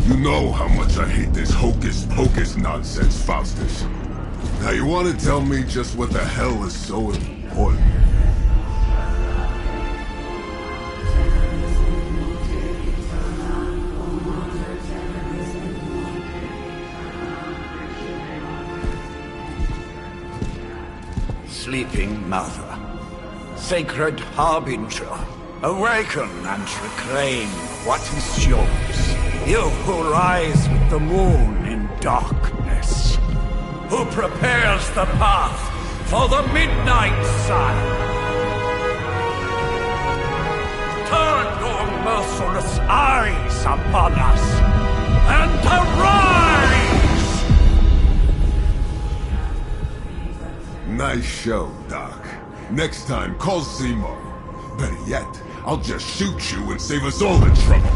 You know how much I hate this hocus-pocus nonsense, Faustus. Now you want to tell me just what the hell is so important? Sleeping Mother, sacred harbinger, awaken and reclaim what is yours. You who rise with the moon in darkness, who prepares the path for the midnight sun. Turn your merciless eyes upon us, and arise! Nice show, Doc. Next time, call Zemo. Better yet, I'll just shoot you and save us all the trouble.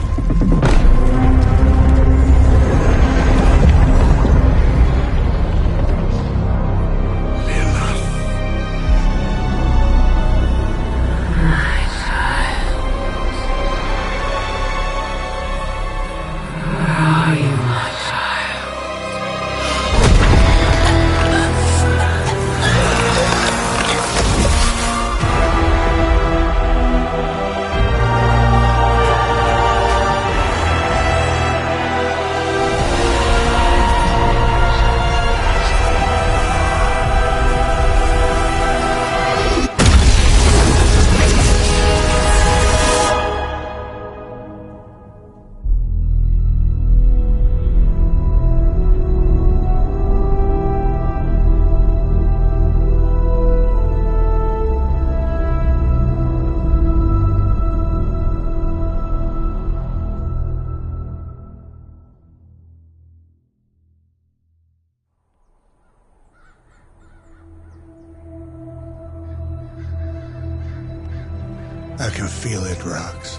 I can feel it, Rox.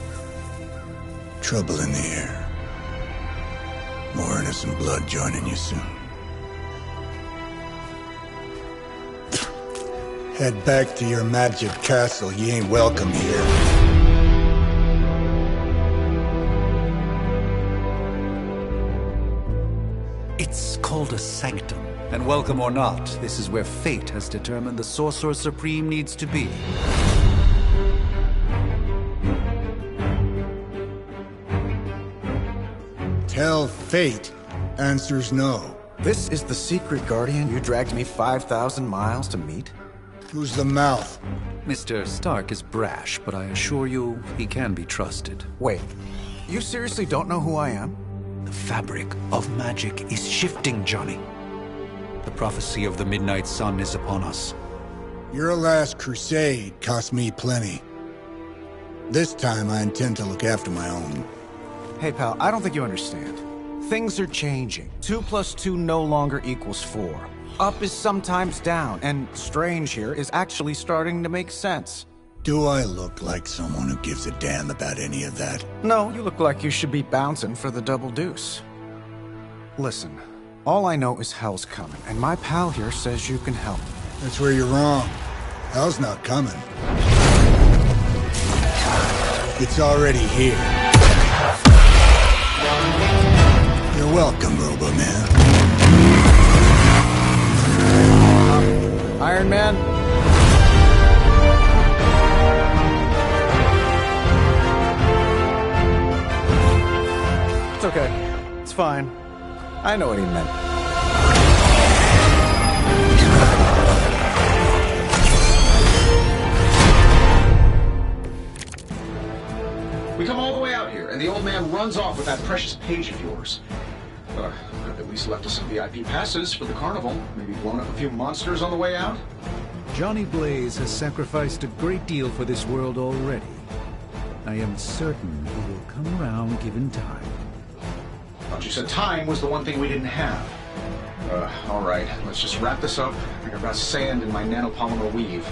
Trouble in the air. More innocent blood joining you soon. Head back to your magic castle. You ain't welcome here. It's called a sanctum. And welcome or not, this is where fate has determined the Sorcerer Supreme needs to be. Tell fate. Answers no. This is the secret guardian you dragged me 5,000 miles to meet? Who's the mouth? Mr. Stark is brash, but I assure you, he can be trusted. Wait, you seriously don't know who I am? The fabric of magic is shifting, Johnny. The prophecy of the Midnight Sun is upon us. Your last crusade cost me plenty. This time I intend to look after my own. Hey pal, I don't think you understand. Things are changing. 2 + 2 no longer equals 4. Up is sometimes down, and strange here is actually starting to make sense. Do I look like someone who gives a damn about any of that? No, you look like you should be bouncing for the double deuce. Listen, all I know is hell's coming, and my pal here says you can help. That's where you're wrong. Hell's not coming. It's already here. You're welcome, Robo-Man. Iron Man? It's okay. It's fine. I know what he meant. We come all the way out here, and the old man runs off with that precious page of yours. Could have at least left us some VIP passes for the carnival. Maybe blown up a few monsters on the way out. Johnny Blaze has sacrificed a great deal for this world already. I am certain he will come around given time. Thought you said time was the one thing we didn't have. All right, let's just wrap this up. I got sand in my nanopolymer weave.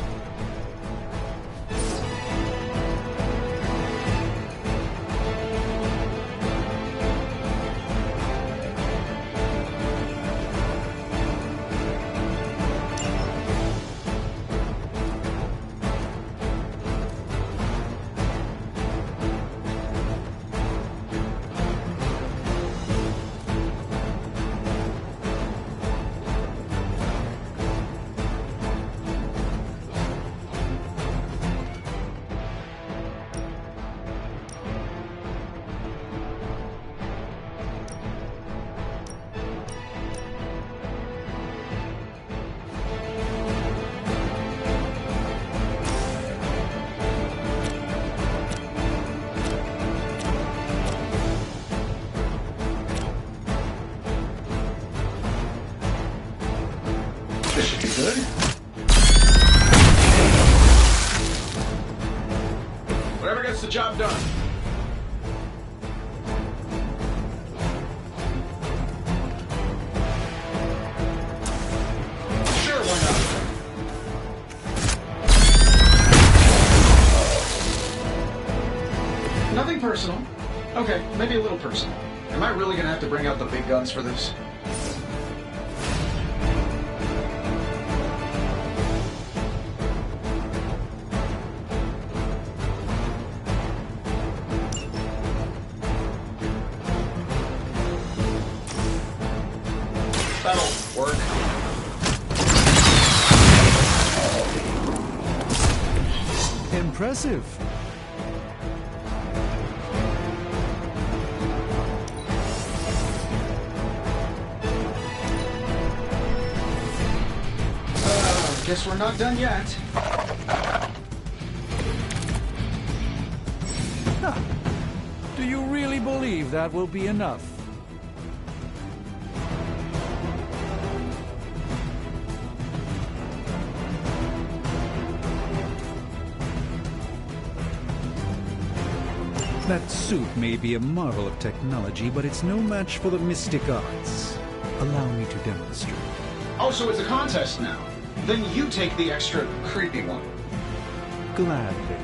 This should be good. Whatever gets the job done. Sure, why not? Nothing personal. Okay, maybe a little personal. Am I really gonna have to bring out the big guns for this? That'll work. Impressive. Guess we're not done yet. Do you really believe that will be enough? That suit may be a marvel of technology, but it's no match for the mystic arts. Allow me to demonstrate. Oh, so it's a contest now. Then you take the extra creepy one. Gladly.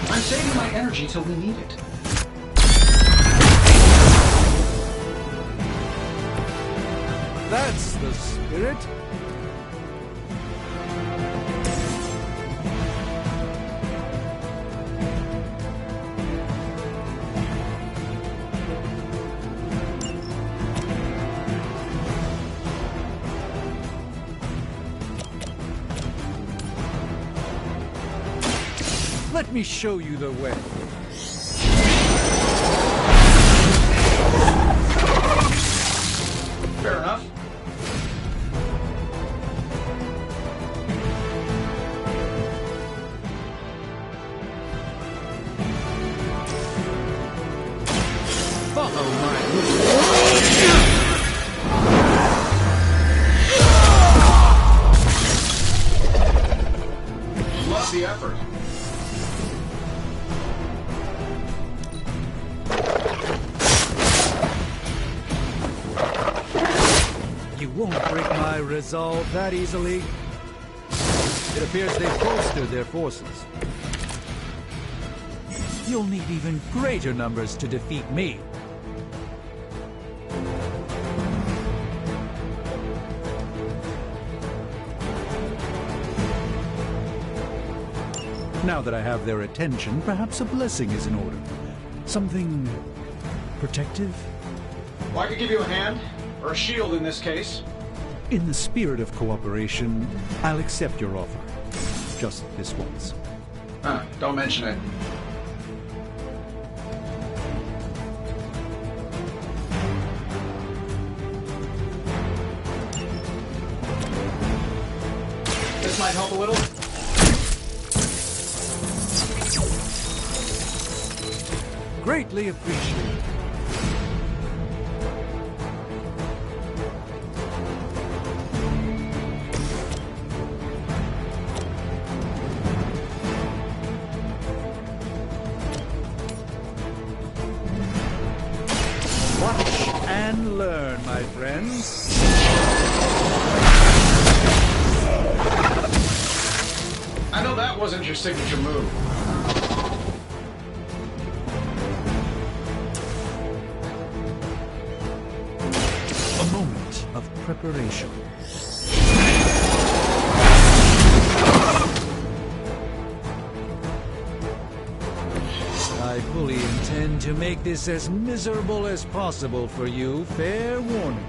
I'm saving my energy till we need it. That's the spirit. Let me show you the way. Fair enough. Follow my Love the effort. You won't break my resolve that easily. It appears they've bolstered their forces. You'll need even greater numbers to defeat me. Now that I have their attention, perhaps a blessing is in order. Something protective? Well, I could give you a hand, or a shield in this case. In the spirit of cooperation, I'll accept your offer. Just this once. Don't mention it. This might help a little. Greatly appreciated. Watch and learn, my friends. I know that wasn't your signature move. A moment of preparation. I fully intend to make this as miserable as possible for you. Fair warning.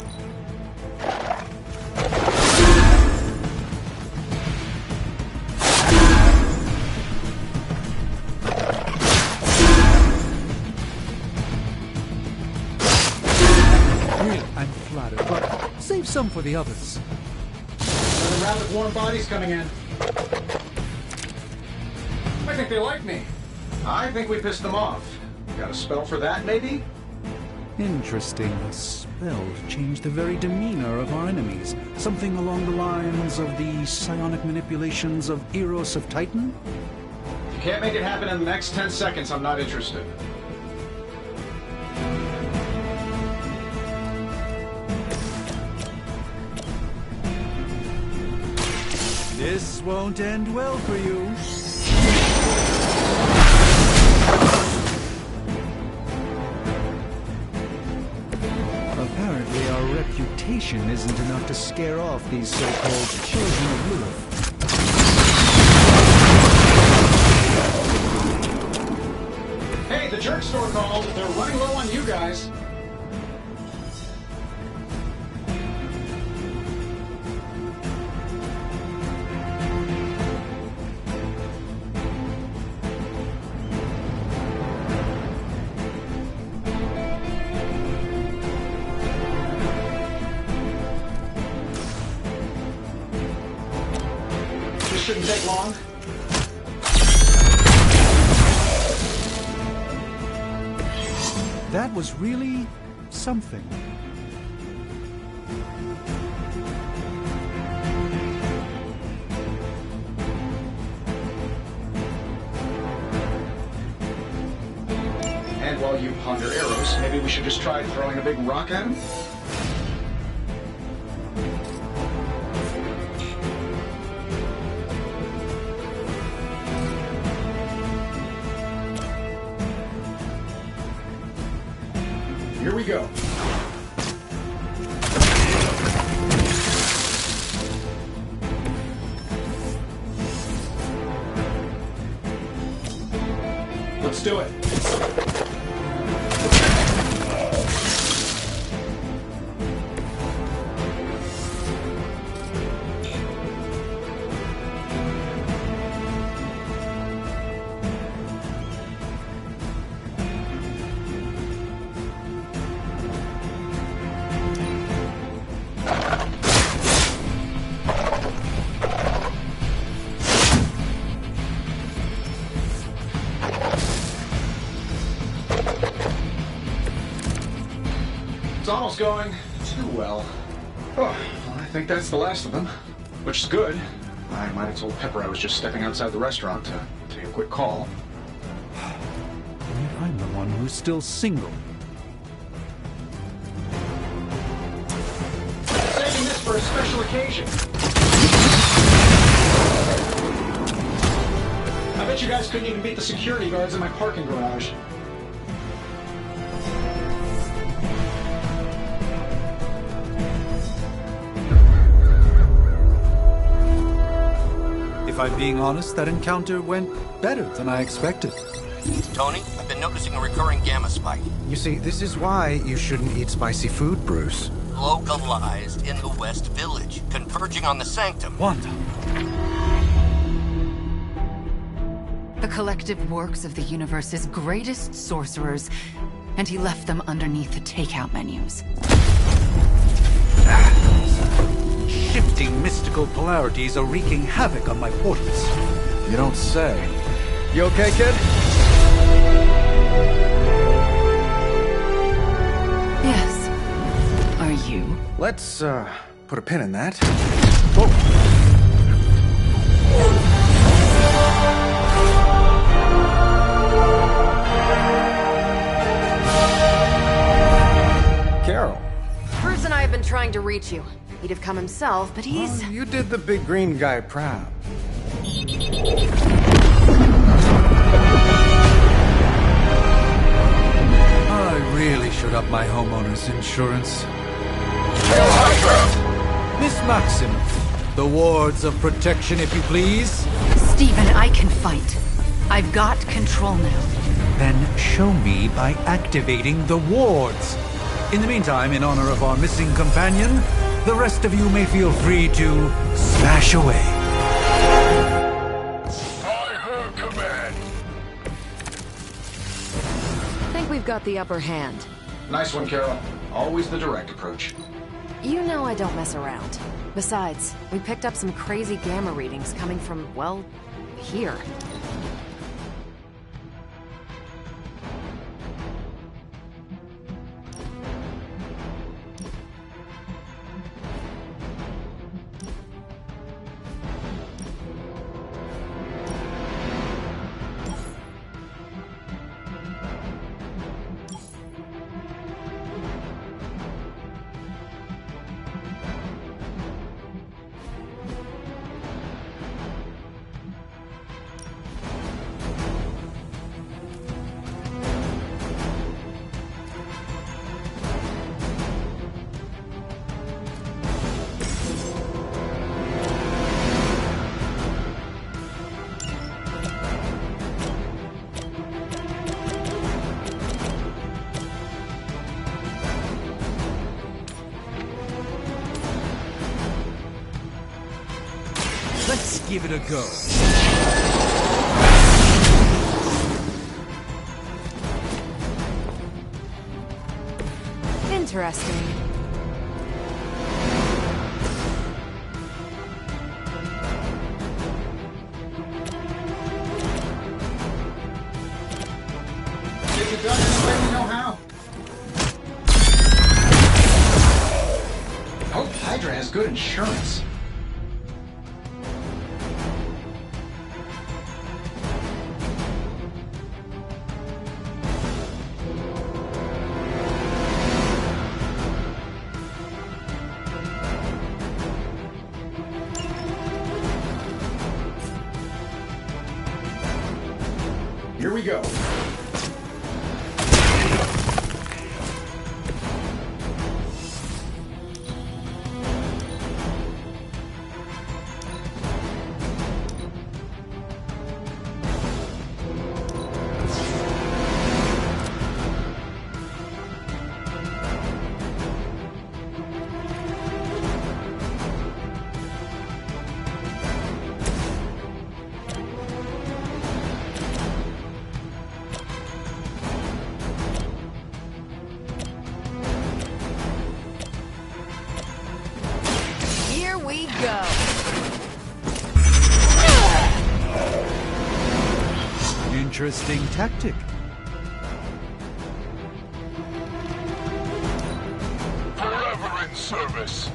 some for the others. Another round of warm bodies coming in. I think they like me. I think we pissed them off. Got a spell for that, maybe? Interesting. A spell to change the very demeanor of our enemies. Something along the lines of the psionic manipulations of Eros of Titan? If you can't make it happen in the next 10 seconds, I'm not interested. This won't end well for you. Apparently our reputation isn't enough to scare off these so-called children of Lilith. Hey, the jerk store called. They're running low on you guys. This shouldn't take long. That was really something. And while you ponder arrows, maybe we should just try throwing a big rock at him? Here we go. Let's do it. It's almost going too well. Oh, well, I think that's the last of them, which is good. I might have told Pepper I was just stepping outside the restaurant to take a quick call. And I'm the one who's still single. Saving this for a special occasion. I bet you guys couldn't even beat the security guards in my parking garage. If I'm being honest, that encounter went better than I expected. Tony, I've been noticing a recurring gamma spike. You see, this is why you shouldn't eat spicy food, Bruce. Localized in the West Village, converging on the Sanctum. Wanda. The collective works of the universe's greatest sorcerers, and he left them underneath the takeout menus. Shifting mystical polarities are wreaking havoc on my portals. You don't say. You okay, kid? Yes. Are you? Let's, put a pin in that. Carol. Bruce and I have been trying to reach you. He'd have come himself, but he's... You did the big green guy proud. I really should up my homeowner's insurance. Miss Maximoff, the wards of protection, if you please. Stephen, I can fight. I've got control now. Then show me by activating the wards. In the meantime, in honor of our missing companion, the rest of you may feel free to smash away. By her command. I think we've got the upper hand. Nice one, Carol. Always the direct approach. You know I don't mess around. Besides, we picked up some crazy gamma readings coming from, well, here. Let's give it a go. Interesting. Get it done any way we know how. I hope Hydra has good insurance. Here we go. Here we go. Interesting tactic. Forever in service.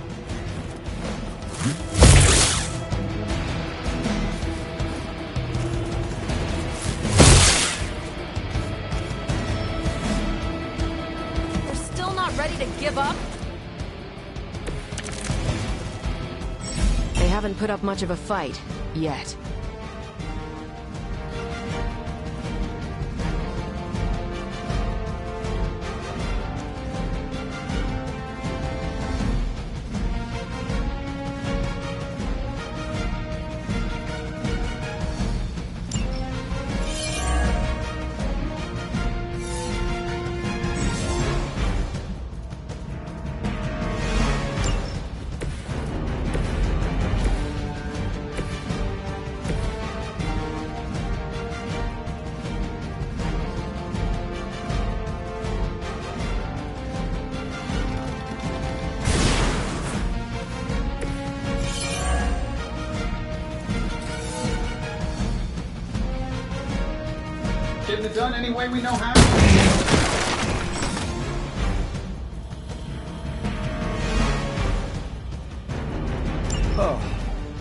They're still not ready to give up? They haven't put up much of a fight, yet. Getting it done any way we know how. Oh,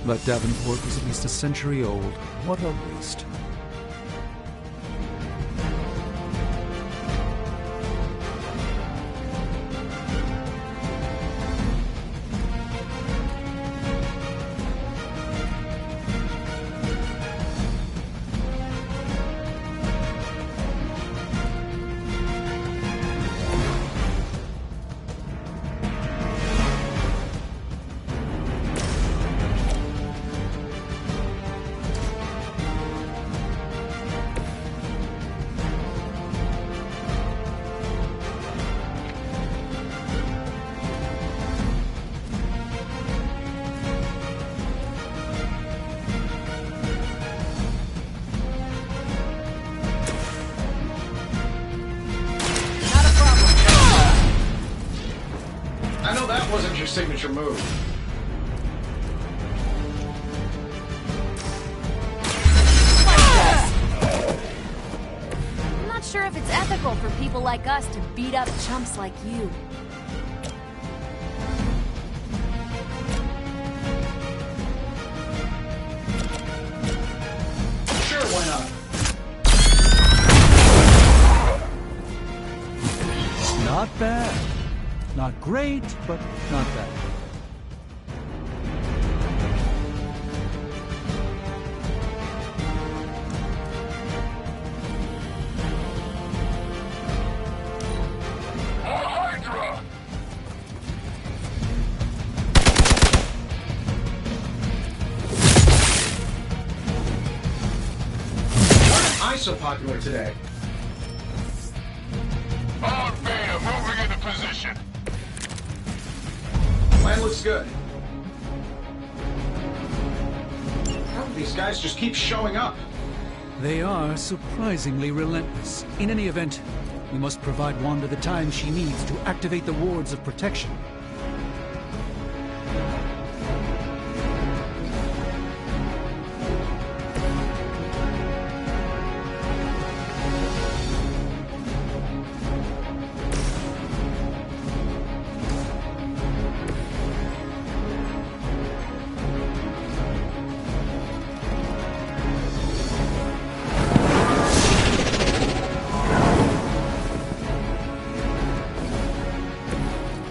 that Davenport was at least a century old. What a waste. signature move. I'm not sure if it's ethical for people like us to beat up chumps like you. Sure, why not? Not bad. Not great, but not bad. Hydra! Why am I so popular today? On Beta, moving into position. Plan looks good. How do these guys just keep showing up? They are surprisingly relentless. In any event, we must provide Wanda the time she needs to activate the wards of protection.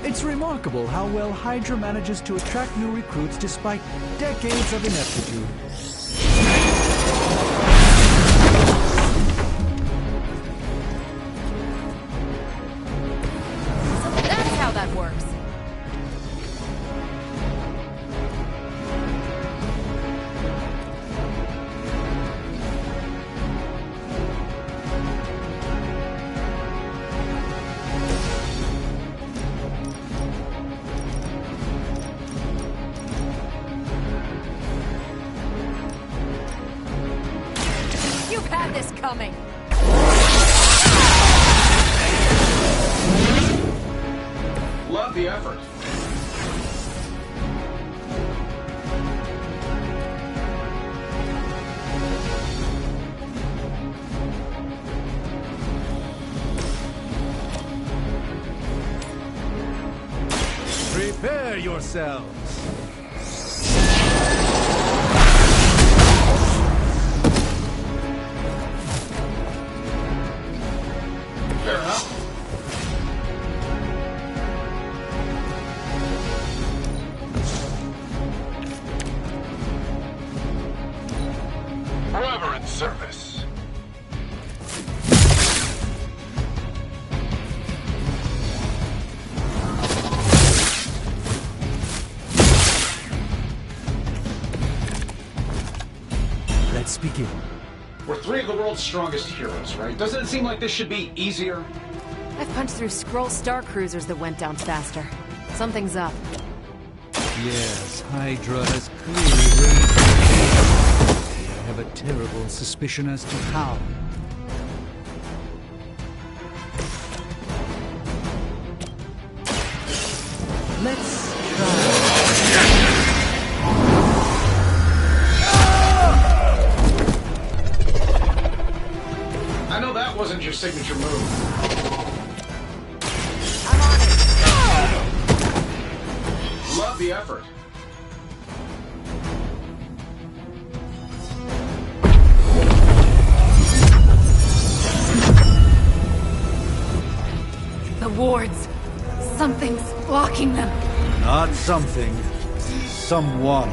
It's remarkable how well Hydra manages to attract new recruits despite decades of ineptitude. So that's how that works. You've had this coming. Love the effort. Prepare yourselves. Fair enough. Forever in service. Let's begin. We're three of the world's strongest heroes, right? Doesn't it seem like this should be easier? I've punched through Skrull Star Cruisers that went down faster. Something's up. Yes, Hydra has clearly raised the issue. I have a terrible suspicion as to how. Let's try. I know that wasn't your signature move. I'm on it. Love the effort. The wards. Something's blocking them. Not something. Someone.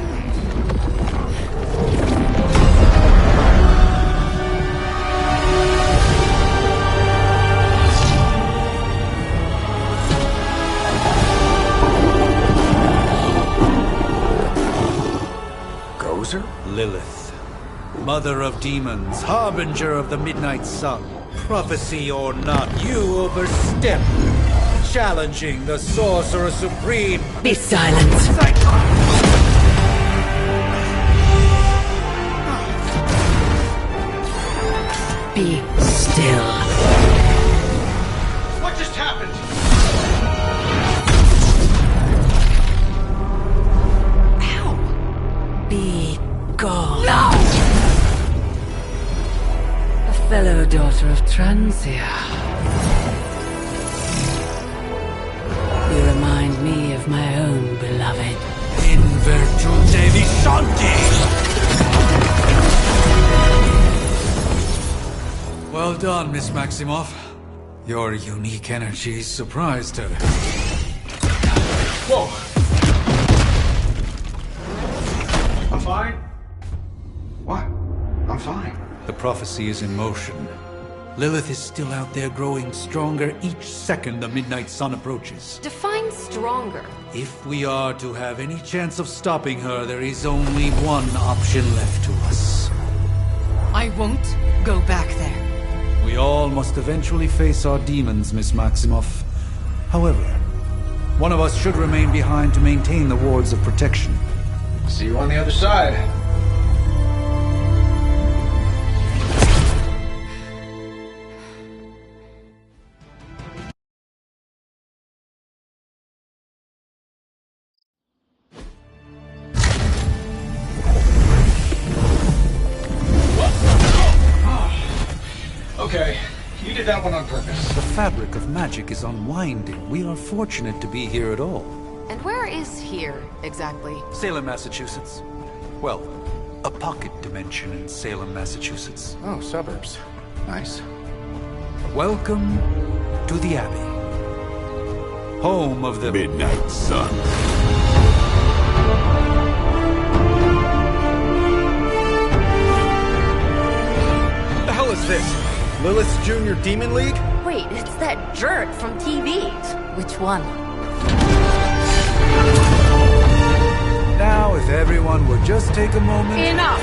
Gozer? Lilith, mother of demons, harbinger of the midnight sun. Prophecy or not, you overstep, challenging the Sorcerer Supreme. Be silent. Be still. What just happened? Be gone. No! A fellow daughter of Transia. You remind me of my own beloved. In virtute vishanti! Well done, Miss Maximoff. Your unique energy surprised her. Whoa! I'm fine. What? I'm fine. The prophecy is in motion. Lilith is still out there growing stronger each second the midnight sun approaches. Define stronger. If we are to have any chance of stopping her, there is only one option left to us. I won't go back there. We all must eventually face our demons, Miss Maximoff. However, one of us should remain behind to maintain the wards of protection. See you on the other side. Okay, you did that one on purpose. The fabric of magic is unwinding. We are fortunate to be here at all. And where is here, exactly? Salem, Massachusetts. Well, a pocket dimension in Salem, Massachusetts. Oh, suburbs. Nice. Welcome to the Abbey. Home of the Midnight Sun. What the hell is this? Lilith's Junior Demon League? Wait, it's that jerk from TV. Which one? Now, if everyone would just take a moment... Enough!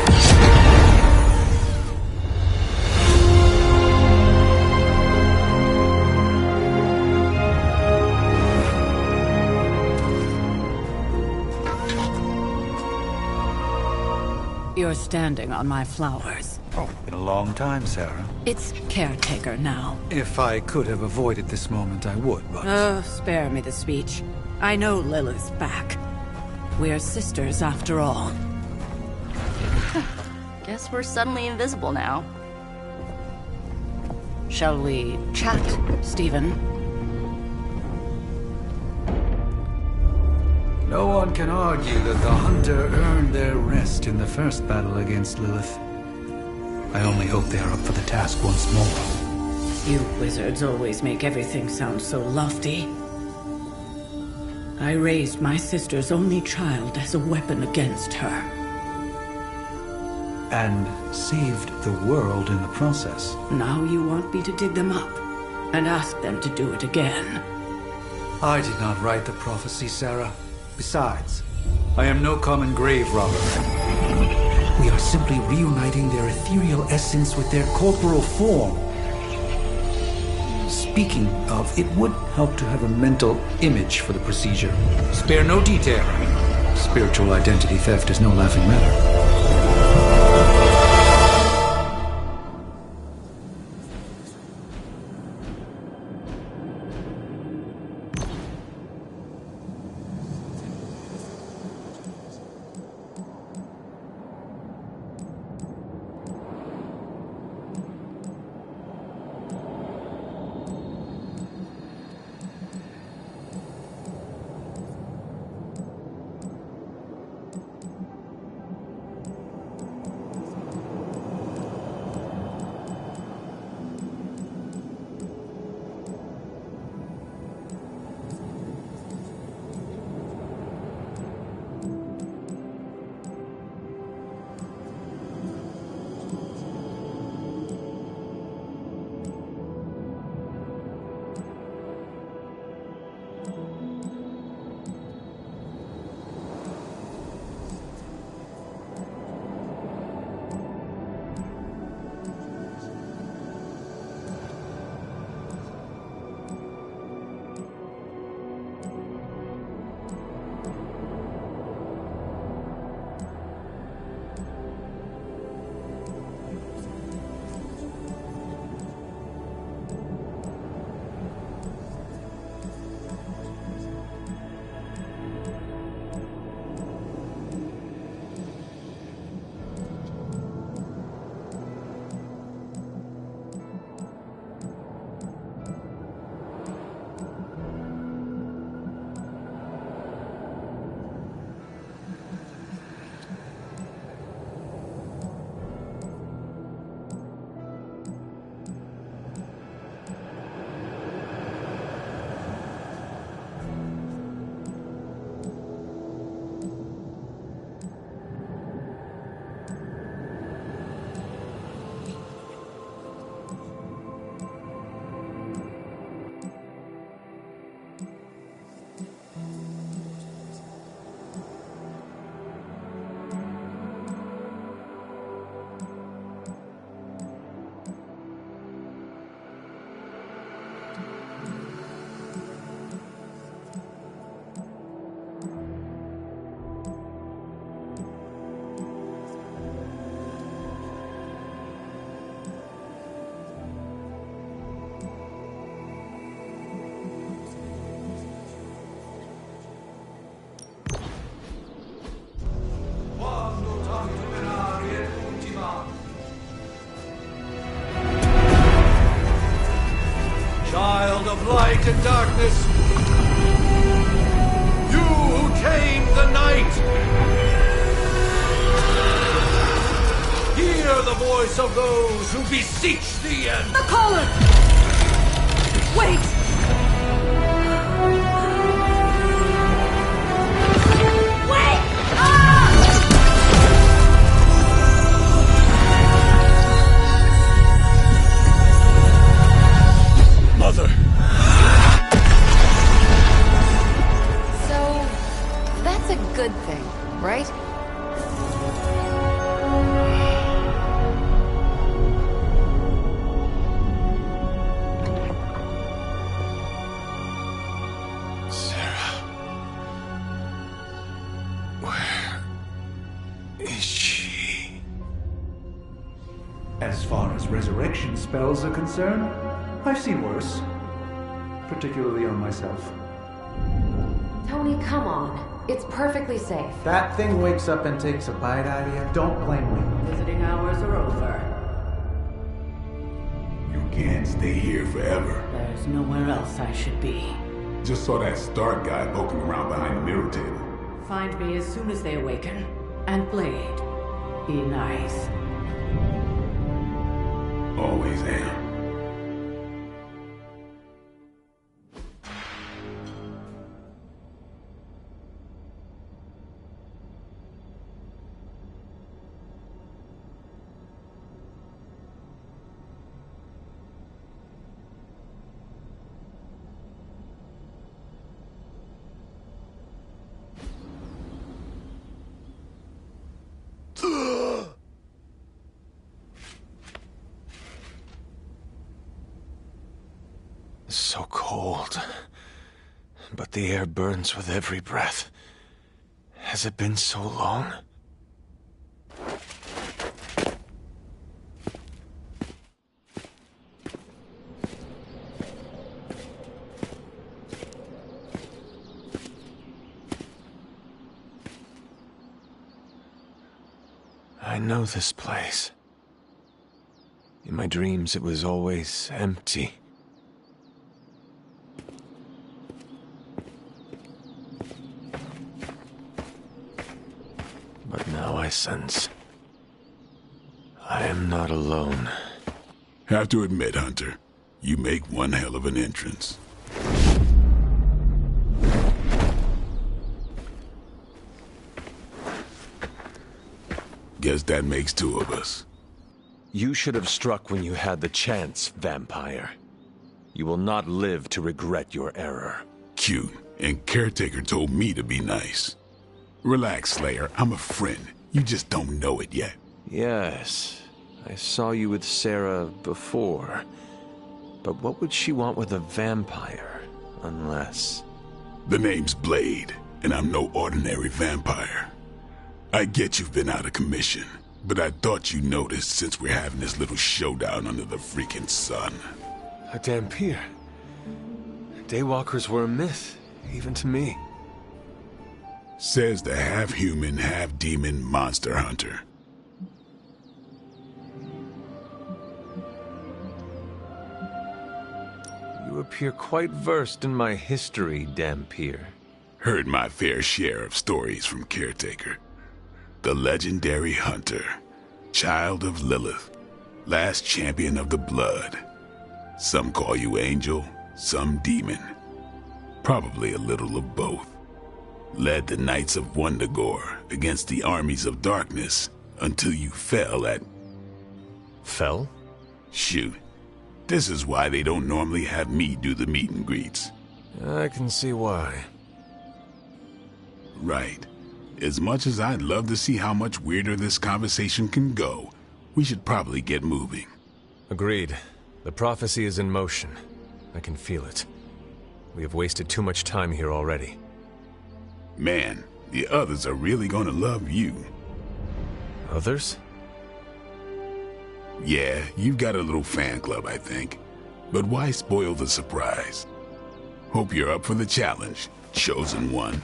You're standing on my flowers. Oh, been a long time, Sarah. It's caretaker now. If I could have avoided this moment, I would, but... Oh, spare me the speech. I know Lilith's back. We're sisters after all. Guess we're suddenly invisible now. Shall we chat, Stephen? No one can argue that the Hunter earned their rest in the first battle against Lilith. I only hope they are up for the task once more. You wizards always make everything sound so lofty. I raised my sister's only child as a weapon against her. And saved the world in the process. Now you want me to dig them up and ask them to do it again. I did not write the prophecy, Sarah. Besides, I am no common grave robber. We are simply reuniting their ethereal essence with their corporal form. Speaking of, it would help to have a mental image for the procedure. Spare no detail. Spiritual identity theft is no laughing matter. of those who beseech thee and... The collar! Wait! Wait! Ah! Mother! So, that's a good thing, right? Sarah. Where is she? As far as resurrection spells are concerned, I've seen worse. Particularly on myself. Tony, come on. It's perfectly safe. That thing wakes up and takes a bite out of you. Don't blame me. Visiting hours are over. You can't stay here forever. There's nowhere else I should be. Just saw that Stark guy poking around behind the mirror table. Find me as soon as they awaken. And Blade, be nice. Always am. So cold. But the air burns with every breath. Has it been so long? I know this place. In my dreams, it was always empty. But now I sense I am not alone. Have to admit, Hunter, you make one hell of an entrance. Guess that makes two of us. You should have struck when you had the chance, vampire. You will not live to regret your error. Cute, and Caretaker told me to be nice. Relax, Slayer, I'm a friend. You just don't know it yet. Yes, I saw you with Sarah before. But what would she want with a vampire, unless... The name's Blade, and I'm no ordinary vampire. I get you've been out of commission, but I thought you noticed since we're having this little showdown under the freaking sun. A Dhampir. Daywalkers were a myth, even to me. Says the half-human, half-demon monster hunter. You appear quite versed in my history, Dhampir. Heard my fair share of stories from Caretaker. The legendary hunter, child of Lilith, last champion of the blood. Some call you angel, some demon. Probably a little of both. Led the Knights of Wundagore against the armies of darkness until you fell at... Fell? Shoot. This is why they don't normally have me do the meet and greets. I can see why. Right. As much as I'd love to see how much weirder this conversation can go, we should probably get moving. Agreed. The prophecy is in motion. I can feel it. We have wasted too much time here already. Man, the others are really gonna love you. Others? Yeah, you've got a little fan club, I think. But why spoil the surprise? Hope you're up for the challenge, Chosen One.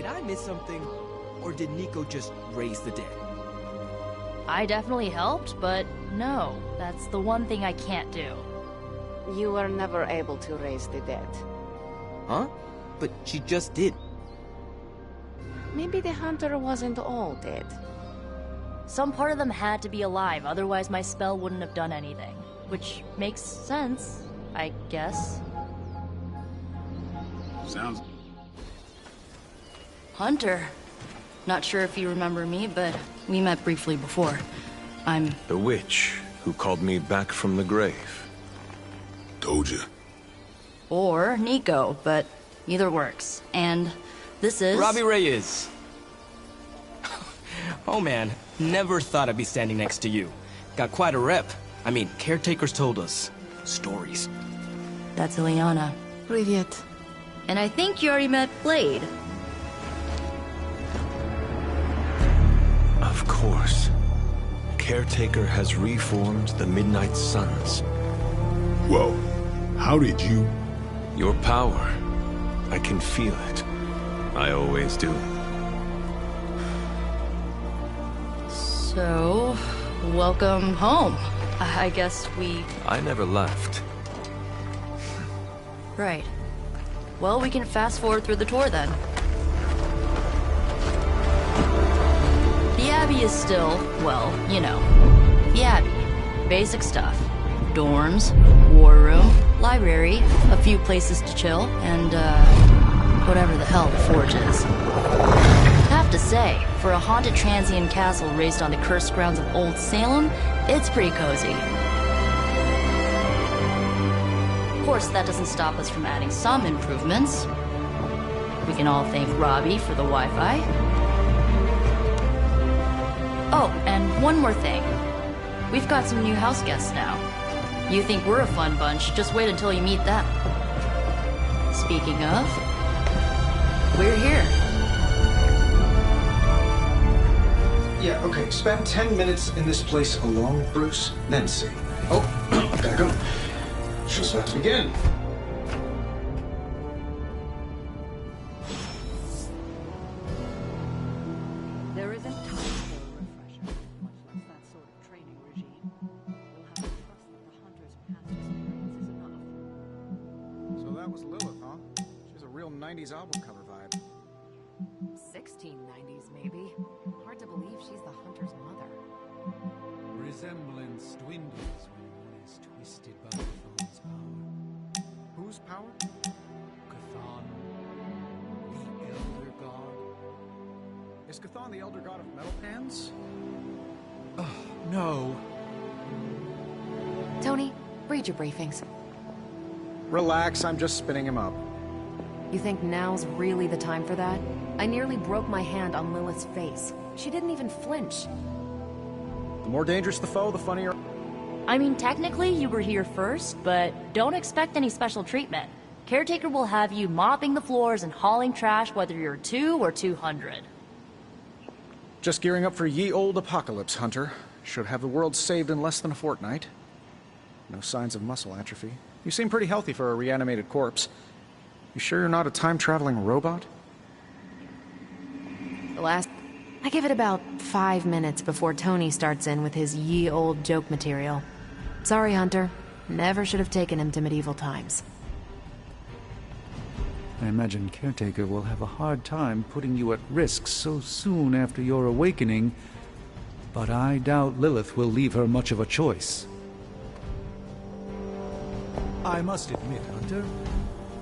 Did I miss something? Or did Nico just raise the dead? I definitely helped, but no, that's the one thing I can't do. You were never able to raise the dead. Huh? But she just did. Maybe the hunter wasn't all dead. Some part of them had to be alive, otherwise my spell wouldn't have done anything. Which makes sense, I guess. Sounds... Hunter. Not sure if you remember me, but we met briefly before. I'm... The witch who called me back from the grave. Told you. Or Nico, but either works. And this is... Robbie Reyes. Oh man, never thought I'd be standing next to you. Got quite a rep. I mean, caretakers told us stories. That's Ileana. Привет. And I think you already met Blade. Of course. Caretaker has reformed the Midnight Suns. Whoa. How did you... Your power. I can feel it. I always do. So, welcome home. I guess we... I never left. Right. Well, we can fast forward through the tour then. The Abbey is still, well, you know, the Abbey. Basic stuff. Dorms, war room, library, a few places to chill, and, whatever the hell the Forge is. Have to say, for a haunted transient castle raised on the cursed grounds of Old Salem, it's pretty cozy. Of course, that doesn't stop us from adding some improvements. We can all thank Robbie for the Wi-Fi. Oh, and one more thing. We've got some new house guests now. You think we're a fun bunch, just wait until you meet them. Speaking of, we're here. Yeah, okay. Spend 10 minutes in this place alone, Bruce, then see. Oh, gotta go. Show's about to begin. There isn't time for a refresher, much less that sort of training regime. We'll have to trust that the hunter's past experience is enough. So that was Lilith, huh? She's a real 90s album cover vibe. 1690s, maybe. Hard to believe she's the hunter's mother. Resemblance dwindles when one is twisted by Chthon's power. Whose power? Chthon, the Elder God. Is Chthon the elder god of metal pans? Oh, no. Tony, read your briefings. Relax, I'm just spinning him up. You think now's really the time for that? I nearly broke my hand on Lilith's face. She didn't even flinch. The more dangerous the foe, the funnier... I mean, technically you were here first, but don't expect any special treatment. Caretaker will have you mopping the floors and hauling trash whether you're 2 or 200. Just gearing up for ye old apocalypse, Hunter. Should have the world saved in less than a fortnight. No signs of muscle atrophy. You seem pretty healthy for a reanimated corpse. You sure you're not a time-traveling robot? I give it about 5 minutes before Tony starts in with his ye old joke material. Sorry, Hunter. Never should have taken him to medieval times. I imagine Caretaker will have a hard time putting you at risk so soon after your awakening, but I doubt Lilith will leave her much of a choice. I must admit, Hunter,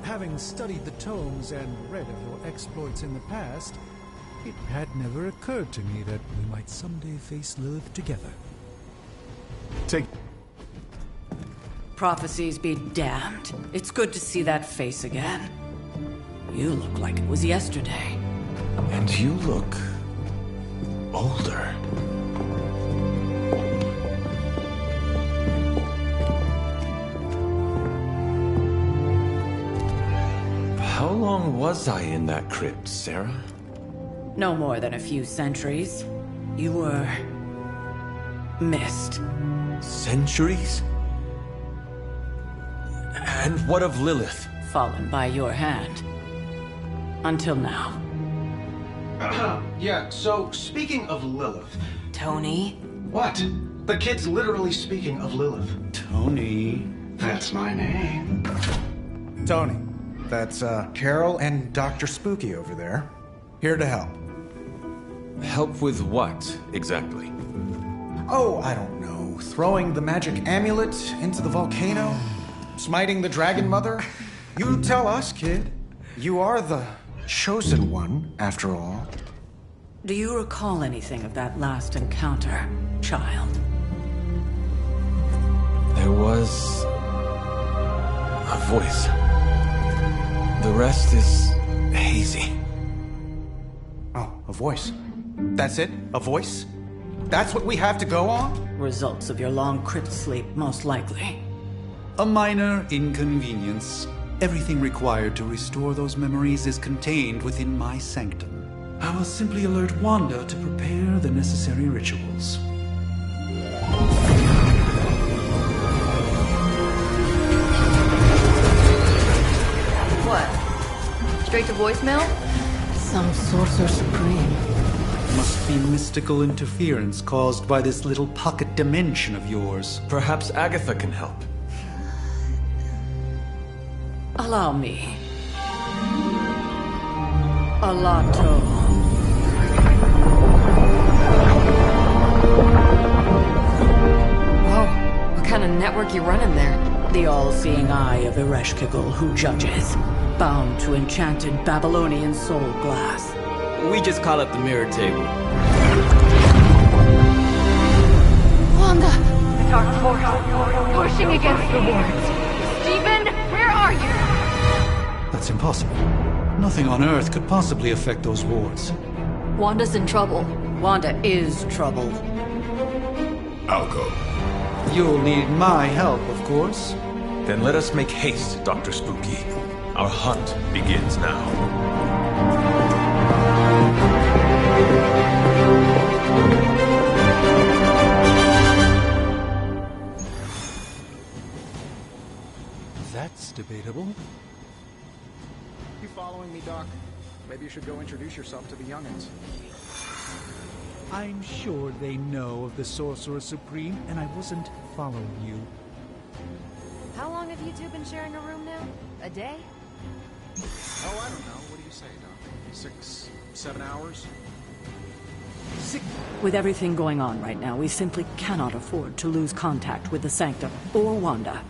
having studied the tomes and read of your exploits in the past, it had never occurred to me that we might someday face Lilith together. Prophecies be damned. It's good to see that face again. You look like it was yesterday. And you look... older. How long was I in that crypt, Sarah? No more than a few centuries. You were... missed. Centuries? And what of Lilith? Fallen by your hand. Until now. Yeah, so speaking of Lilith. Tony? What? The kid's literally speaking of Lilith. Tony. That's my name. Tony. That's Carol and Dr. Spooky over there. Here to help. Help with what, exactly? Oh, I don't know. Throwing the magic amulet into the volcano? Smiting the Dragon Mother? You tell us, kid. You are the chosen one, after all. Do you recall anything of that last encounter, child? There was a voice. The rest is hazy. Oh, a voice. That's it? A voice? That's what we have to go on? Results of your long crypt sleep, most likely. A minor inconvenience. Everything required to restore those memories is contained within my sanctum. I will simply alert Wanda to prepare the necessary rituals. What? Straight to voicemail? Some Sorcerer Supreme. Must be mystical interference caused by this little pocket dimension of yours. Perhaps Agatha can help. Allow me. Alato. Whoa, what kind of network you running there? The all-seeing eye of Ereshkigal who judges, bound to enchanted Babylonian soul glass. We just call it the mirror table. Wanda! The dark portal, pushing against the wards. Stephen, where are you? That's impossible. Nothing on Earth could possibly affect those wards. Wanda's in trouble. Wanda is troubled. I'll go. You'll need my help, of course. Then let us make haste, Dr. Spooky. Our hunt begins now. That's debatable. You following me, Doc? Maybe you should go introduce yourself to the youngins. I'm sure they know of the Sorcerer Supreme, and I wasn't following you. How long have you two been sharing a room now? A day? Oh, I don't know. What do you say, Doc? 6, 7 hours? With everything going on right now, we simply cannot afford to lose contact with the Sanctum or Wanda.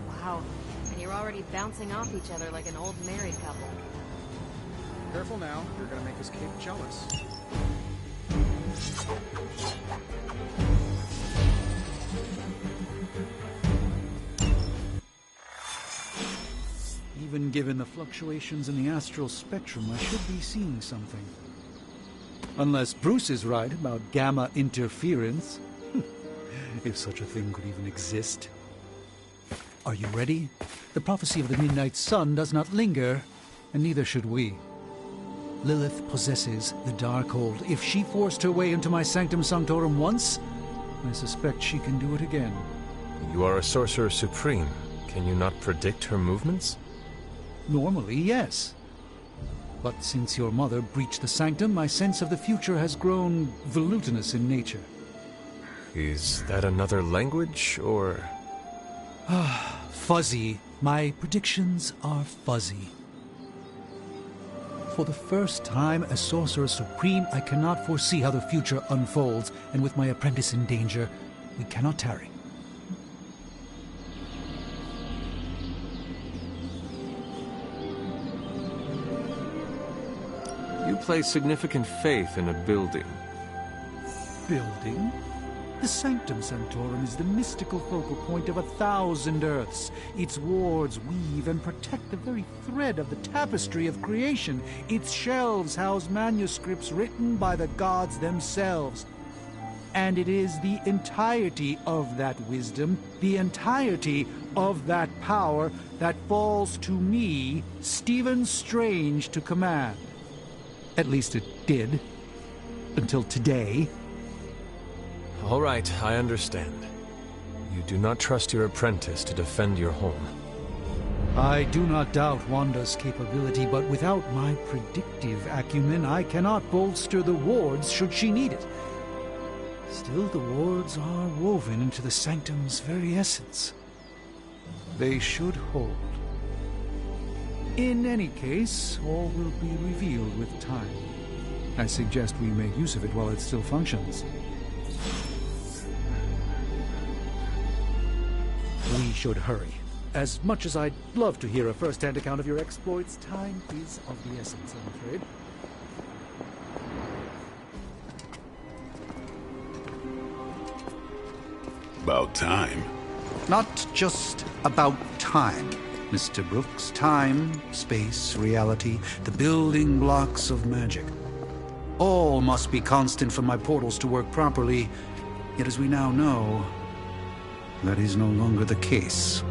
Wow. And you're already bouncing off each other like an old married couple. Careful now. You're gonna make this kid jealous. Even given the fluctuations in the astral spectrum, I should be seeing something. Unless Bruce is right about gamma interference. If such a thing could even exist. Are you ready? The prophecy of the Midnight Sun does not linger, and neither should we. Lilith possesses the Darkhold. If she forced her way into my Sanctum Sanctorum once, I suspect she can do it again. You are a Sorcerer Supreme. Can you not predict her movements? Normally, yes. But since your mother breached the Sanctum, my sense of the future has grown volutinous in nature. Is that another language, or...? Fuzzy. My predictions are fuzzy. For the first time as Sorcerer Supreme, I cannot foresee how the future unfolds, and with my apprentice in danger, we cannot tarry. You place significant faith in a building. Building? The Sanctum Sanctorum is the mystical focal point of 1,000 Earths. Its wards weave and protect the very thread of the tapestry of creation. Its shelves house manuscripts written by the gods themselves. And it is the entirety of that wisdom, the entirety of that power, that falls to me, Stephen Strange, to command. At least it did. Until today. All right, I understand. You do not trust your apprentice to defend your home. I do not doubt Wanda's capability, but without my predictive acumen, I cannot bolster the wards should she need it. Still, the wards are woven into the Sanctum's very essence. They should hold. In any case, all will be revealed with time. I suggest we make use of it while it still functions. We should hurry. As much as I'd love to hear a first-hand account of your exploits, time is of the essence, I'm afraid. About time. Not just about time, Mr. Brooks. Time, space, reality, the building blocks of magic. All must be constant for my portals to work properly, yet as we now know, that is no longer the case.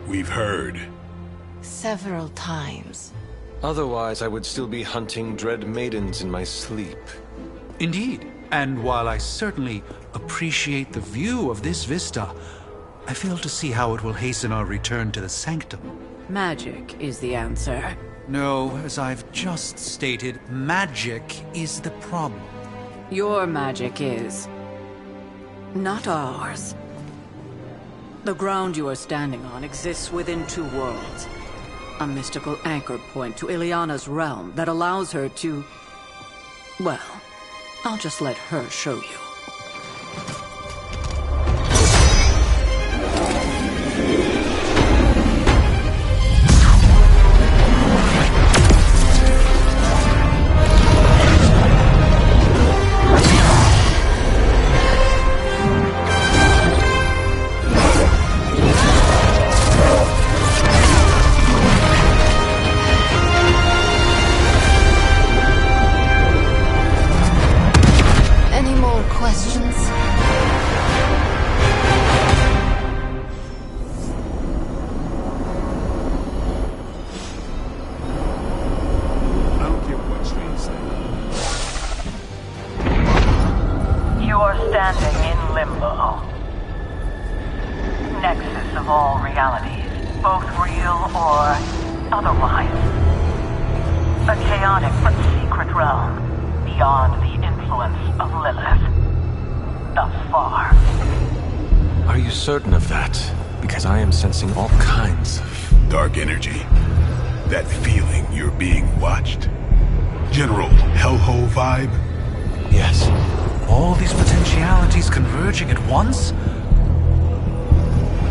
We've heard. Several times. Otherwise, I would still be hunting dread maidens in my sleep. Indeed. And while I certainly appreciate the view of this vista, I fail to see how it will hasten our return to the Sanctum. Magic is the answer. No, as I've just stated, magic is the problem. Your magic is. Not ours. The ground you are standing on exists within two worlds. A mystical anchor point to Ileana's realm that allows her to... Well, I'll just let her show you. Certain of that, because I am sensing all kinds of... dark energy. That feeling you're being watched. General hellhole vibe? Yes. All these potentialities converging at once?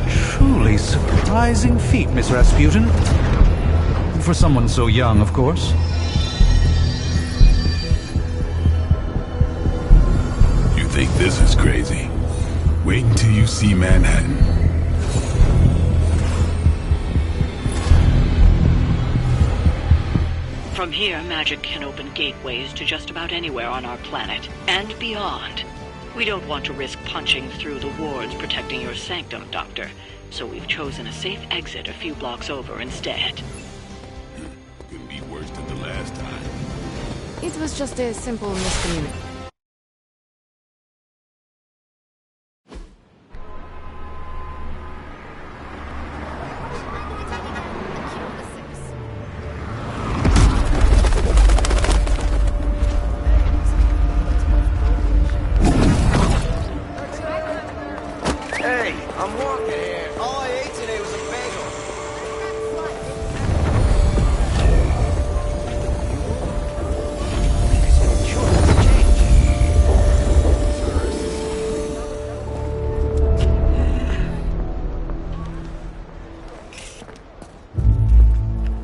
Truly surprising feat, Miss Rasputin. For someone so young, of course. You think this is crazy? Wait until you see Manhattan. From here, magic can open gateways to just about anywhere on our planet, and beyond. We don't want to risk punching through the wards protecting your sanctum, Doctor, so we've chosen a safe exit a few blocks over instead. Couldn't be worse than the last time. It was just a simple miscommunication.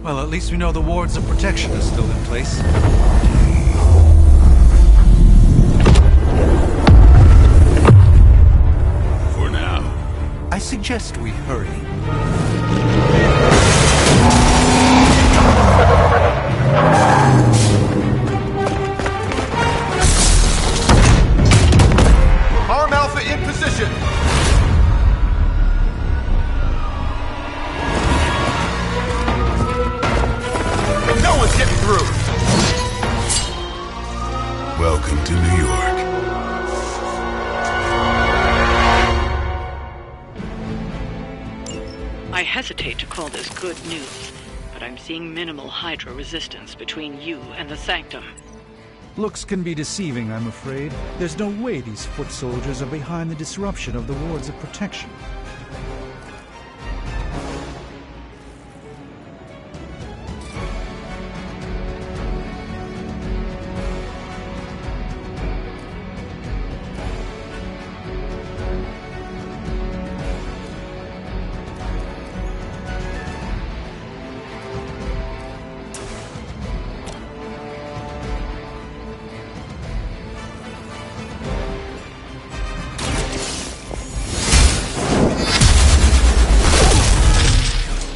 Well, at least we know the wards of protection are still in place. For now. I suggest we hurry. Arm Alpha in position! No one's getting through! Welcome to New York. I hesitate to call this good news, but I'm seeing minimal Hydra resistance between you and the Sanctum. Looks can be deceiving, I'm afraid. There's no way these foot soldiers are behind the disruption of the wards of protection.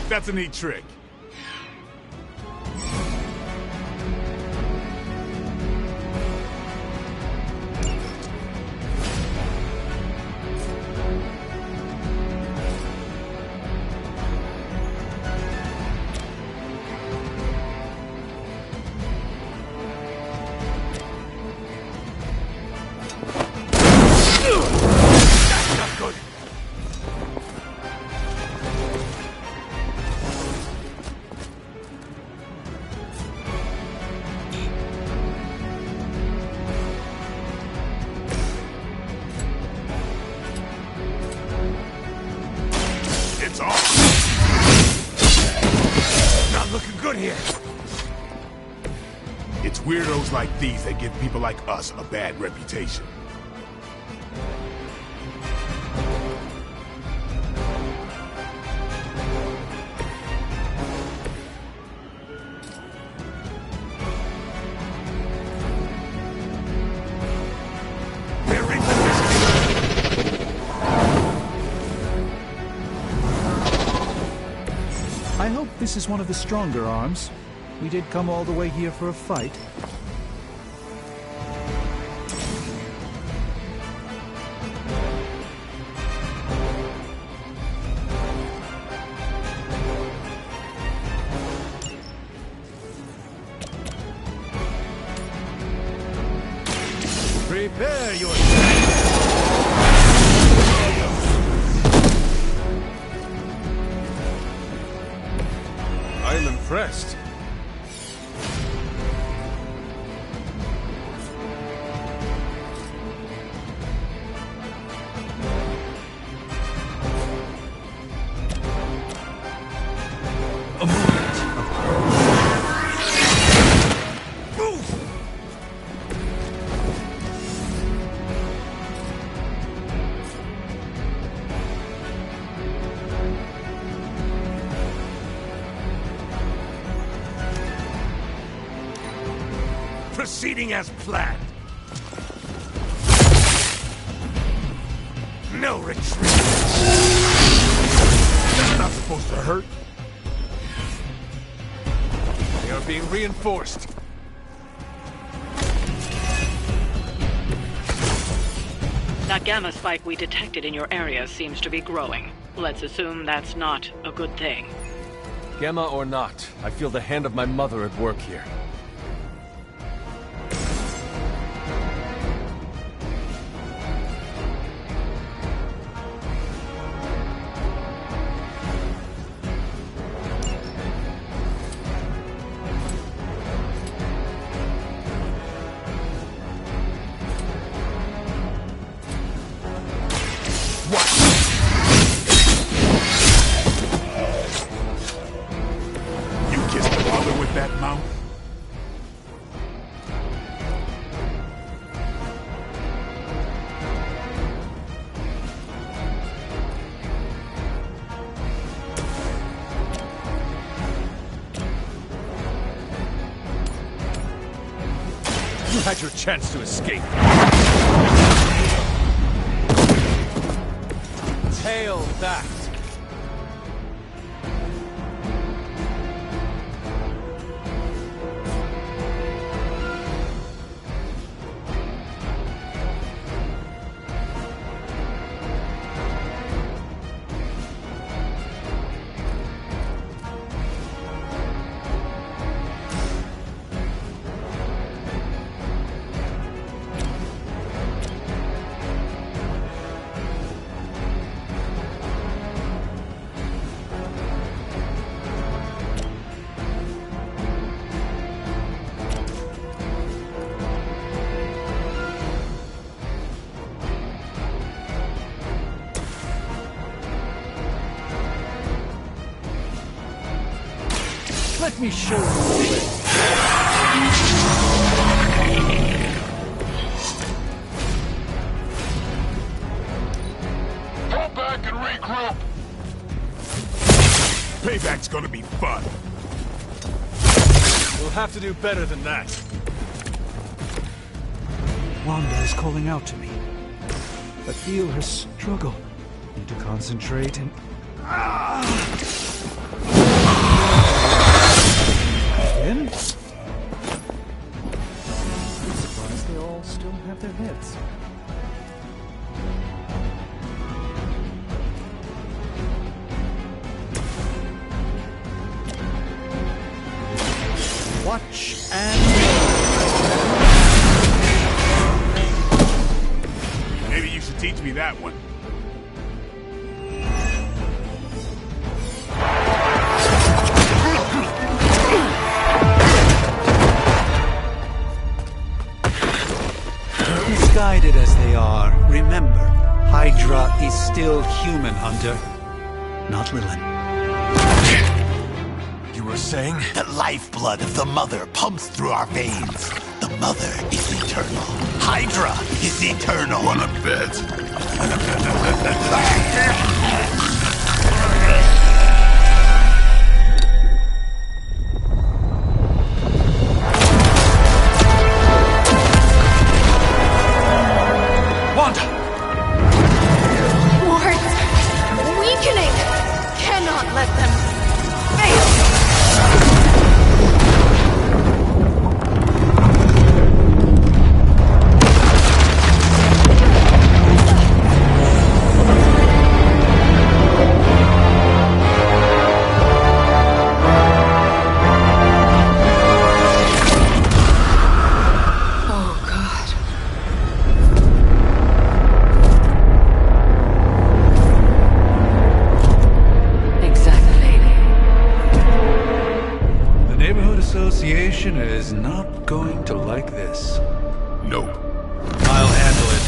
That's a neat trick. It's off. Not looking good here. It's weirdos like these that give people like us a bad reputation. I hope this is one of the stronger arms. We did come all the way here for a fight. Prepare yourself. I'm impressed. Proceeding as planned. No retreat. That's not supposed to hurt. They are being reinforced. That gamma spike we detected in your area seems to be growing. Let's assume that's not a good thing. Gamma or not, I feel the hand of my mother at work here. That mount? You had your chance to escape. Tail that. Let me show you the way. Fall back and regroup! Payback's gonna be fun. We'll have to do better than that. Wanda is calling out to me. I feel her struggle. Need to concentrate and... Again? I'm surprised they all still have their heads. Watch and... Maybe you should teach me that one. Misguided as they are, remember, Hydra is still human, Hunter. Not Lilith. You were saying? The lifeblood of the Mother pumps through our veins. The Mother is eternal. Hydra is eternal. Wanna bet? Wards! Weakening! Cannot let them fail! Association is not going to like this. Nope. I'll handle it.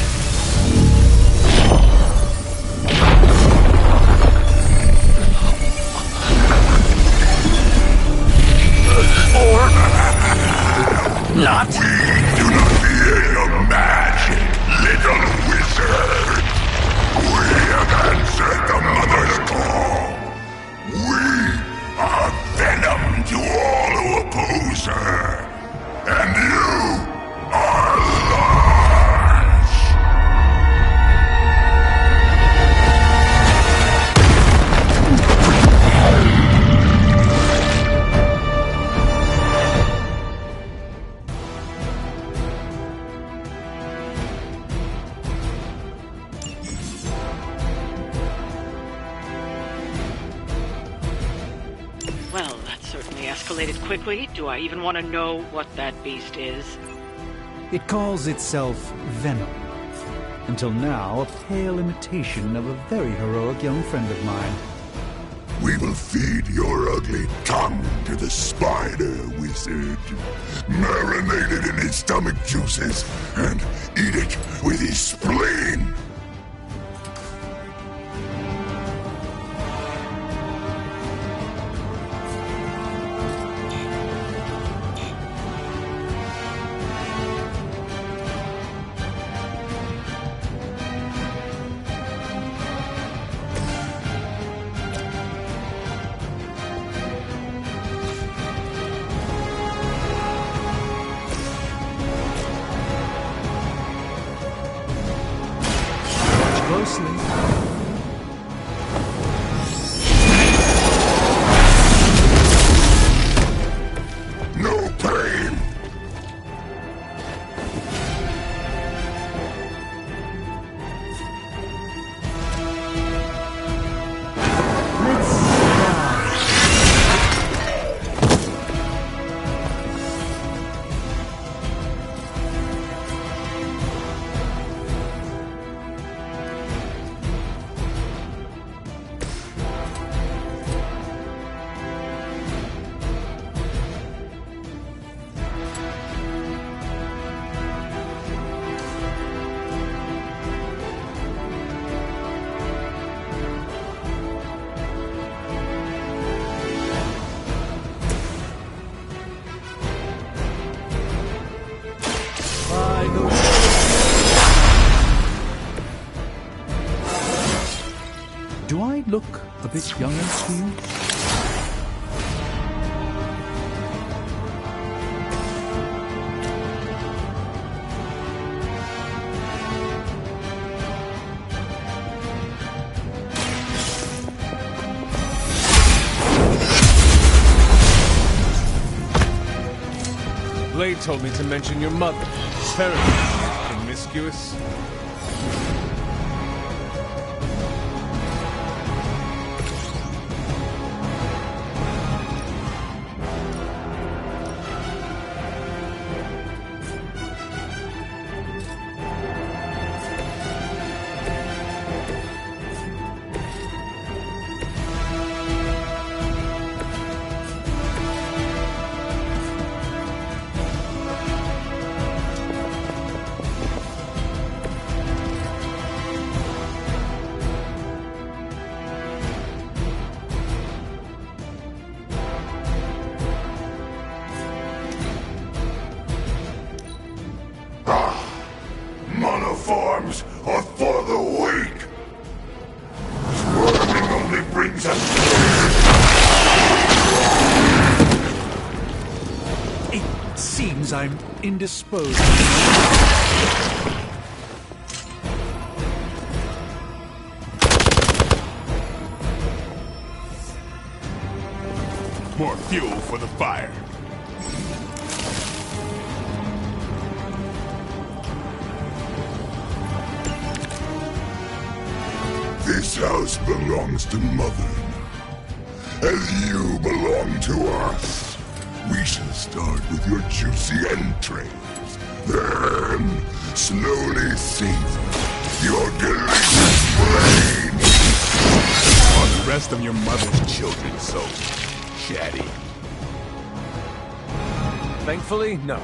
Or not. We do not fear your magic, little wizard. We have answered the Mother's call. We are venom to all who oppose her. And you are lost. Well, that certainly escalated quickly. Do I even want to know what that beast is? It calls itself Venom. Until now, a pale imitation of a very heroic young friend of mine. We will feed your ugly tongue to the spider wizard. Marinate it in his stomach juices and eat it with his spleen. Closely. No pain. look a bit younger to you? Blade told me to mention your mother. Apparently, promiscuous. Monoforms are for the weak. Swerving only brings us. It seems I'm indisposed. More fuel for the fire. This house belongs to Mother now, as you belong to us. We shall start with your juicy entrails, then slowly savor your delicious brain. While the rest of your mother's children so chatty. Thankfully, no.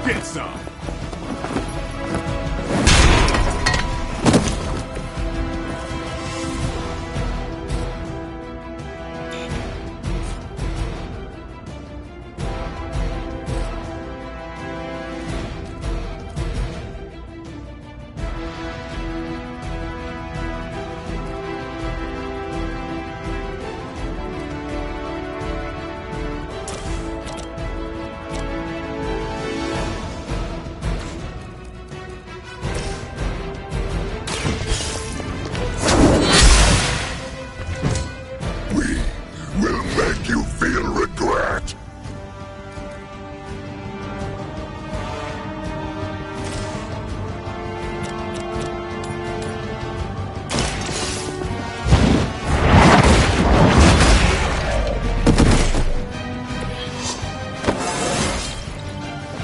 Get some.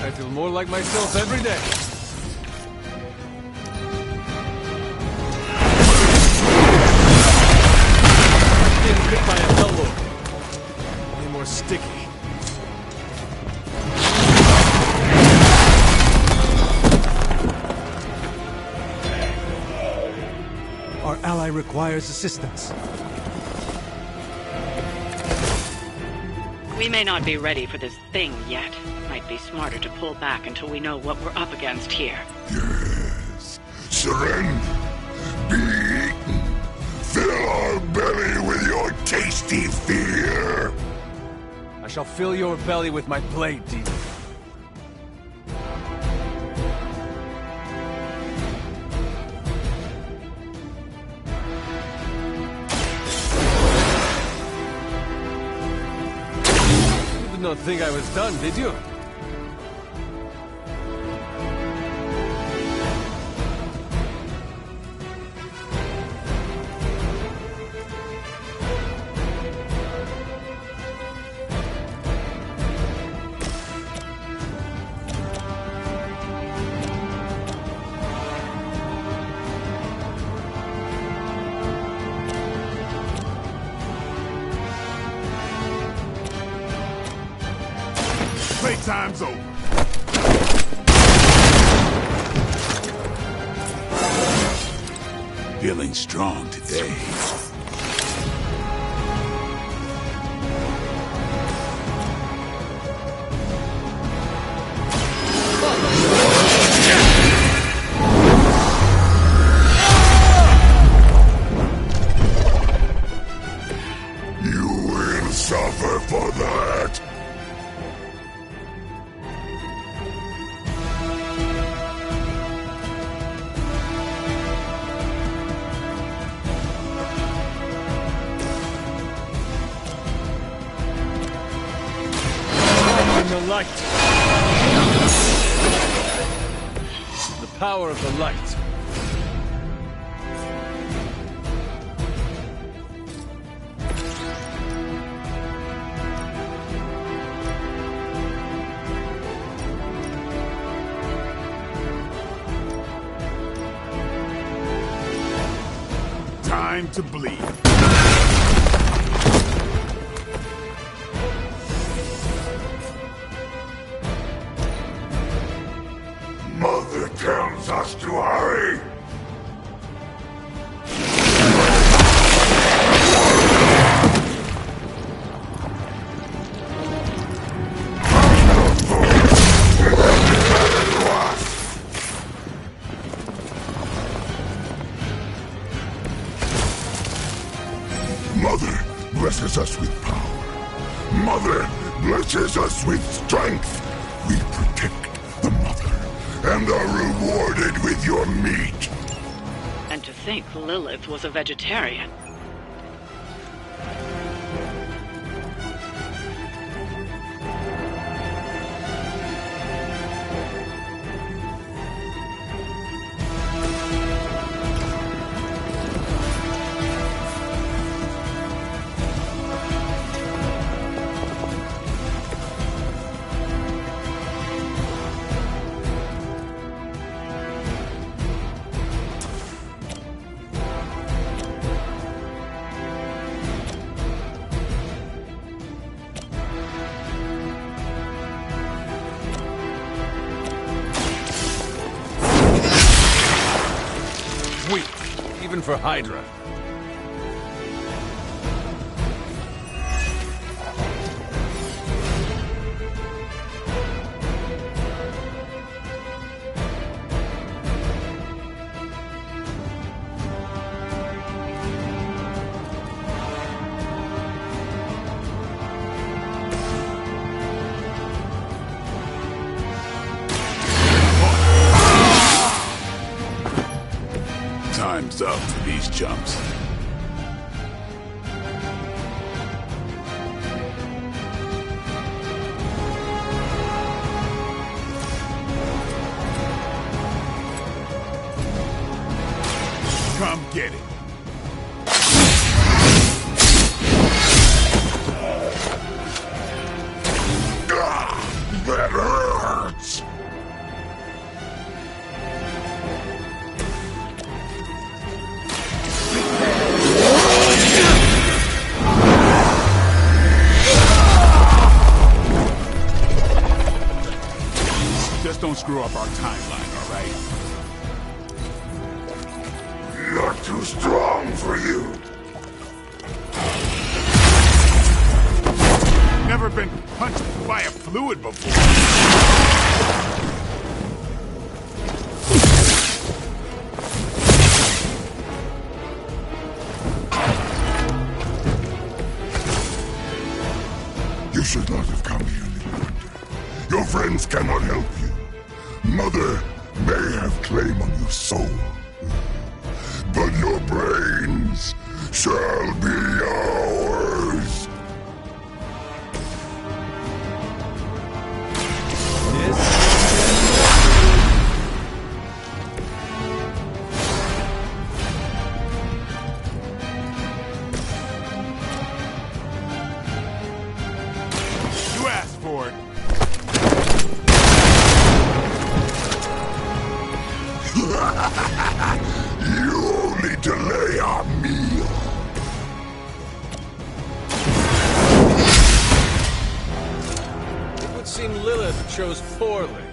I feel more like myself every day. Getting bit by a hellwood. Way more sticky. Our ally requires assistance. We may not be ready for this thing yet. Might be smarter to pull back until we know what we're up against here. Yes. Surrender. Be eaten. Fill our belly with your tasty fear. I shall fill your belly with my blade, demon. You did not think I was done, did you? Playtime's over. feeling strong today. You will suffer for that. In the light. The power of the light. Time to bleed. Mother tells us to hurry. Mother blesses us with power. Mother blesses us with strength. We protect the mother and are rewarded with your meat. And to think Lilith was a vegetarian. Weak, even for Hydra. Time's up for these chumps. Come get it. That hurts. Just don't screw up our timeline, all right? Not too strong for you. Never been punched by a fluid before. You should not have come here, little hunter. Your friends cannot help you. Mother may have claim on your soul, but your brains shall be ours. You asked for it. You only delay our meal. It would seem Lilith chose poorly.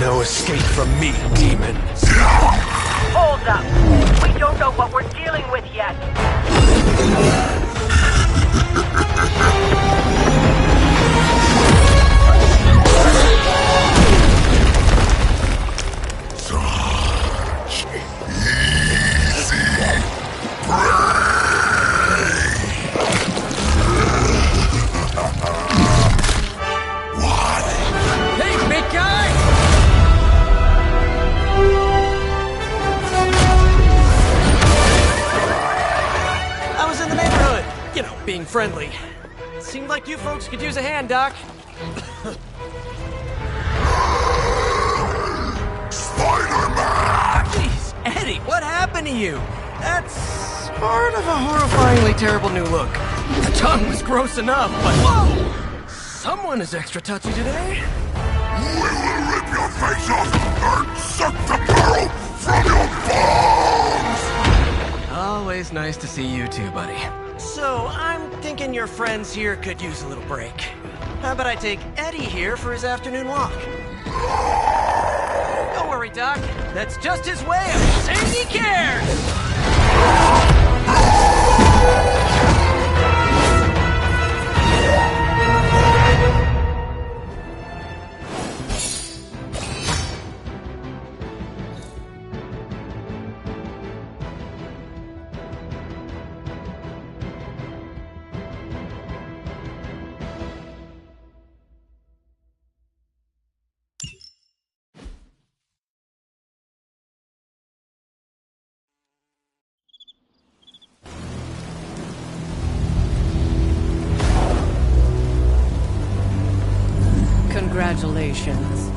No escape from me, demon. Hold up. We don't know what we're dealing with yet. Such easy prey. Hey, big guy! I was in the neighborhood. You know, being friendly. Seemed like you folks could use a hand, Doc. Spider-Man! Jeez, Eddie, what happened to you? That's part of a horrifyingly terrible new look. The tongue was gross enough, but whoa! Someone is extra touchy today. We will rip your face off and suck the marrow from your bones! Always nice to see you too, buddy. So, I'm thinking your friends here could use a little break. How about I take Eddie here for his afternoon walk? Don't worry, Doc. That's just his way of saying he cares! Congratulations.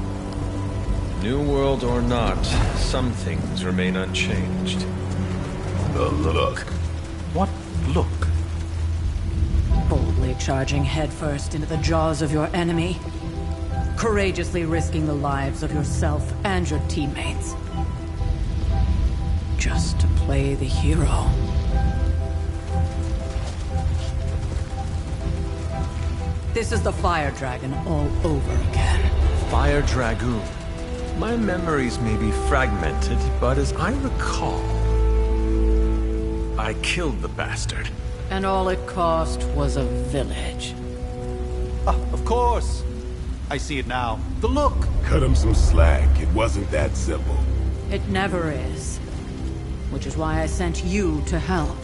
New world or not, some things remain unchanged. The look. What look? Boldly charging headfirst into the jaws of your enemy. Courageously risking the lives of yourself and your teammates. Just to play the hero. This is the Fire Dragon all over again. Fire Dragoon. My memories may be fragmented, but as I recall, I killed the bastard. And all it cost was a village. Of course. I see it now. The look. Cut him some slack. It wasn't that simple. It never is. Which is why I sent you to help.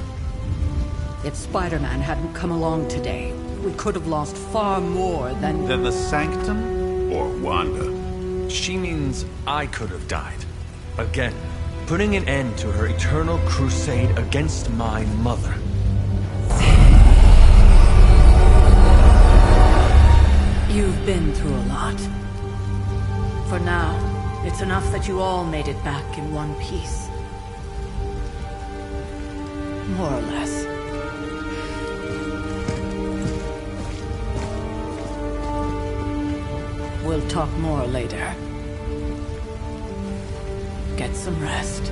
If Spider-Man hadn't come along today, we could have lost far more than the Sanctum? Or Wanda. She means I could have died. Again, putting an end to her eternal crusade against my mother. You've been through a lot. For now, it's enough that you all made it back in one piece. More or less. We'll talk more later. Get some rest.